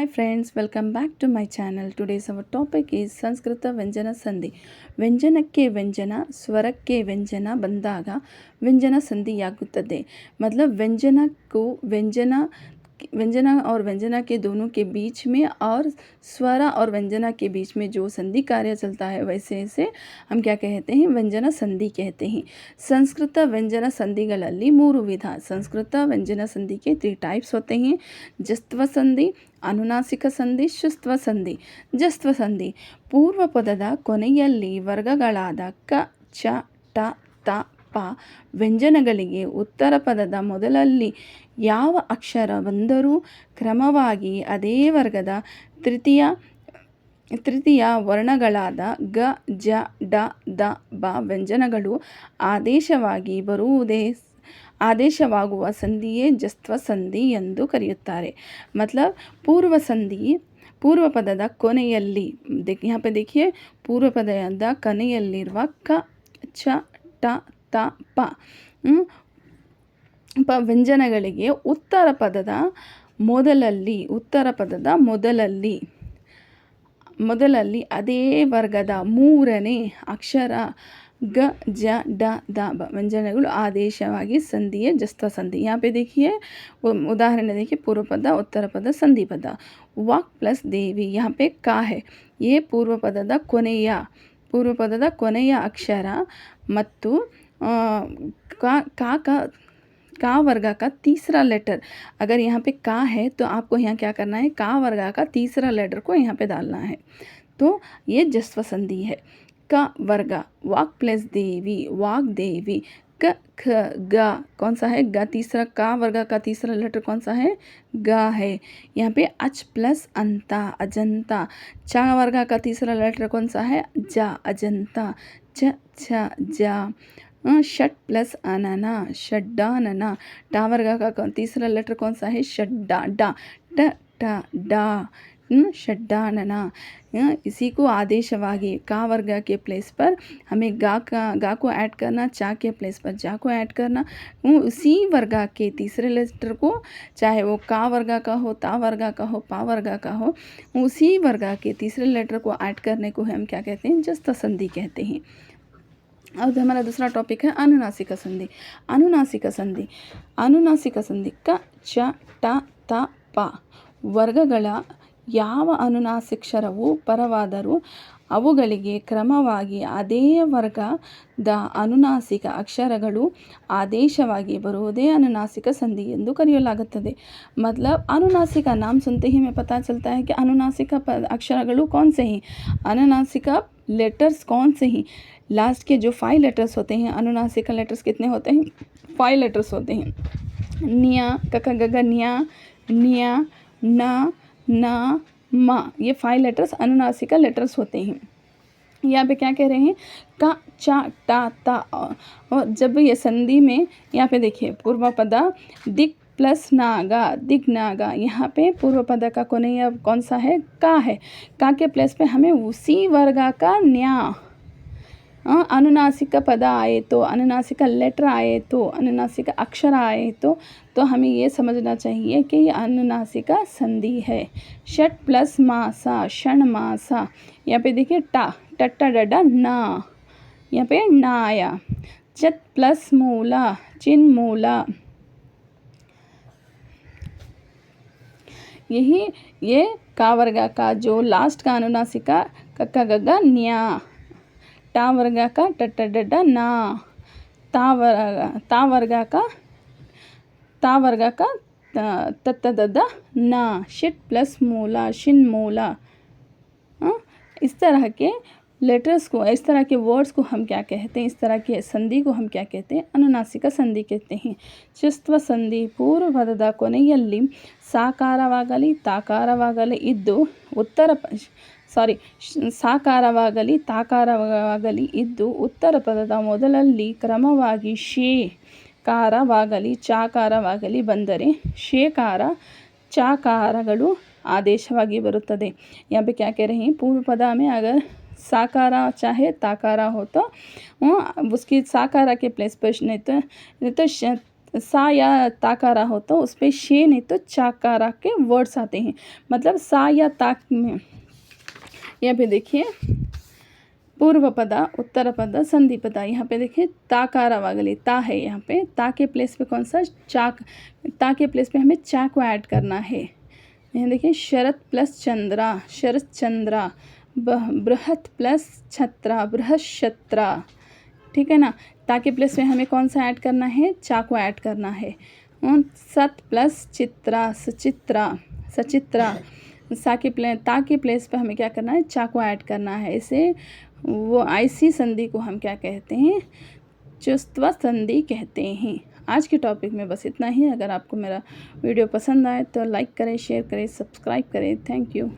friends, welcome back to my channel. Today's our topic is Sanskrita Vyanjana Sandhi. ವ್ಯಂಜನಕ್ಕೆ ವ್ಯಂಜನ ಸ್ವರಕ್ಕೆ ವ್ಯಂಜನ ಬಂದಾಗ ವ್ಯಂಜನ ಸಂಧಿಯಾಗುತ್ತದೆ. मतलब व्यंजनಕ್ಕೂ व्यंजना और व्यंजना के दोनों के बीच में और स्वरा और व्यंजना के बीच में जो संधि कार्य चलता है वैसे से हम क्या कहते हैं, व्यंजना संधि कहते हैं. संस्कृत व्यंजना संधिಗಳಲ್ಲಿ ಮೂರು ವಿಧ. ಸಂಸ್ಕೃತ ವ್ಯಂಜನ ಸಂಧಿಗೆ 3 ಟೈಪ್ಸ್ होते हैं. ಜಸ್ತ್ವ ಸಂಧಿ, ಅನುನಾಸಿಕ ಸಂಧಿ, ಶುಸ್ತ್ವ ಸಂಧಿ. ಜಸ್ತ್ವ ಸಂಧಿ ಪೂರ್ವ ಪದದ ಕೊನೆಯಲ್ಲಿ ವರ್ಗಗಳಾದ ಕ, ಚ, ಟ, ತ, ಪ ವ್ಯಂಜನಗಳಿಗೆ ಉತ್ತರ ಪದದ ಮೊದಲಲ್ಲಿ ಯಾವ ಅಕ್ಷರ ಬಂದರೂ ಕ್ರಮವಾಗಿ ಅದೇ ವರ್ಗದ ತೃತೀಯ ವರ್ಣಗಳಾದ ಗ, ಜ, ಡ, ದ, ಬ ವ್ಯಂಜನಗಳು ಆದೇಶವಾಗುವ ಸಂಧಿಯೇ ಜಸ್ತ್ವ ಸಂಧಿ ಎಂದು ಕರೆಯುತ್ತಾರೆ. मतलब पूर्व पदದ ಕೊನೆಯಲ್ಲಿ यहाँ पे देखिए पूर्व पदದ ಕೊನೆಯಲ್ಲಿರುವ ಕ, ಚ, ಟ, ತ, ಪ ವ್ಯಂಜನಗಳಿಗೆ ಉತ್ತರ ಪದದ ಮೊದಲಲ್ಲಿ ಅದೇ ವರ್ಗದ ಮೂರನೇ ಅಕ್ಷರ ಗ, ಜ, ಡ, ದ, ಬ ವ್ಯಂಜನಗಳು ಆದೇಶವಾಗಿ ಸಂಧಿಯೇ ಜಸ್ತ್ವ ಸಂಧಿ. यहाँ पे देखिए उदाहरण देखिए, पूर्व पद, उत्तर पद, संधि पद. वाಕ್ प्लस देवी, यहाँ पे का है. ये पूर्व ಪದದ ಕೊನೆಯ ಅಕ್ಷರ ಮತ್ತು का वर्गा का तीसरा लेटर. अगर यहाँ पे का है तो आपको यहाँ क्या करना है, का वर्गा का तीसरा लेटर को यहाँ पे डालना है. तो ये जस्त्व संधि है. का वर्गा वाक प्लस देवी, वाक देवी. क, ख, ग कौन सा है, ग तीसरा. का वर्गा का तीसरा लेटर कौन सा है, ग है. यहाँ पे अच प्लस अंता, अजंता. चा वर्गा का तीसरा लेटर कौन सा है, जा, अजंता. च, छ, जा. षट प्लस अनना, षड्डानना. डा वर्गा का तीसरा लेटर कौन सा है, षड्डा, डा, ट, ट, डा, षड्डानना. इसी को आदेशवागी का वर्ग के प्लेस पर हमें गा को ऐड करना, चा के प्लेस पर जा को ऐड करना. उसी वर्ग के तीसरे लेटर को, चाहे वो का वर्ग का हो, ता वर्ग का हो, पा वर्ग का हो, उसी वर्ग के तीसरे लेटर को ऐड करने को हम क्या कहते हैं, जस्त्व संधि कहते हैं. अब हमारा दूसरा टॉपिक है अनुनासिक संधि. अनुनासिक संधि क, च, ಟ, ತ, ಪ ವರ್ಗಗಳ ಯಾವ ಅನುನಾಸಿಕ್ಷರವು ಪರವಾದರೂ ಅವುಗಳಿಗೆ ಕ್ರಮವಾಗಿ ಅದೇ ವರ್ಗದ ಅನುನಾಸಿಕ ಅಕ್ಷರಗಳು ಆದೇಶವಾಗಿ ಬರುವುದೇ अनुनासिक संधि ಎಂದು ಕರೆಯಲಾಗುತ್ತದೆ. मतलब अनुनासिक नाम सुनते ही हमें पता चलता है कि अनुनासिक अक्षरಗಳು कौन से हैं, अनुनासिक लेटर्स कौन से हैं. लास्ट के जो 5 लेटर्स होते हैं, अनुनासिक लेटर्स कितने होते हैं, 5 लेटर्स होते हैं. निया, कक, गग, न्या, न्या, न, ना, मा. ये 5 लेटर्स अनुनासिक लेटर्स होते हैं. यहाँ पे क्या कह रहे हैं, का, चा, टा, ता. और जब ये संधि में यहाँ पे देखिए पूर्व पद दिक प्लस नागा, दिग नागा. यहाँ पे पूर्व पद का कोने कौन सा है, का है. का के प्लेस पे हमें उसी वर्गा का न्या अनुनासिक पद आए तो, अनुनासिक लेटर आए तो, अनुनासिक अक्षर आए तो हमें ये समझना चाहिए कि ये अनुनासिक संधि है. षट प्लस मासा, क्षण मासा. यहाँ पे देखिए टा, टट्टा, डडा, ना. यहाँ पे ना आया. चत प्लस मूला, चिन मूला. यही ये का वर्गा का जो लास्ट का अनुनासिक कक्का, गग्गा, न्या. टा वर्गा का टट्टा, डड्डा, ना. ता वर्गा का तत्ता, दद्दा, ना. शिट प्लस मूला, शिन मूला. इस तरह के लेटर्स को, इस तरह के वर्ड्स को हम क्या कहते हैं, इस तरह के संधि को हम क्या कहते हैं, अनुनासिक संधि कहते हैं. ಜಸ್ತ್ವ ಸಂಧಿ ಪೂರ್ವ ಪದದ ಕೊನೆಯಲ್ಲಿ ಸಾಕಾರವಾಗಲಿ ತಾಕಾರವಾಗಲಿ ಇದ್ದು ಸಾಕಾರವಾಗಲಿ ತಾಕಾರವಾಗಲಿ ಇದ್ದು ಉತ್ತರ ಪದದ ಮೊದಲಲ್ಲಿ ಕ್ರಮವಾಗಿ ಶೇಕಾರವಾಗಲಿ ಚಾಕಾರವಾಗಲಿ ಬಂದರೆ ಶೇಕಾರ ಚಾಕಾರಗಳು ಆದೇಶವಾಗಿ ಬರುತ್ತದೆ. यहाँ पे क्या कह रहे हैं, पूर्व पद में अगर साकारा चाहे ताकारा हो तो उसकी साकारा के प्लेस पर नहीं तो सा या ताकारा हो तो उस पे शे नहीं तो चाकारा के वर्ड्स आते हैं। मतलब सा या ताक में यहाँ पे देखिए पूर्व पदा, उत्तर पदा, संधि पदा। यहाँ पे देखिए ताकारावागली ता है, यहाँ पे ता के प्लेस पे कौन सा चाक, ता के प्लेस पे हमें चा को ऐड करना है। यहाँ देखिए शरत प्लस चंद्रा, शरत चंद्रा, बृहत प्लस छत्रा, बृहत छत्रा, ठीक है ना। ता के प्लेस पे हमें कौन सा ऐड करना है, चा को ऐड करना है। सत प्लस चित्रा, सचित्रा, सचित्रा। ता के प्लेस पे हमें क्या करना है, चा को ऐड करना है। इसे वो ऐसी संधि को हम क्या कहते हैं, चुस्त्वा संधि कहते हैं। आज के टॉपिक में बस इतना ही। अगर आपको मेरा वीडियो पसंद आए तो लाइक करें, शेयर करें, सब्सक्राइब करें। Thank you.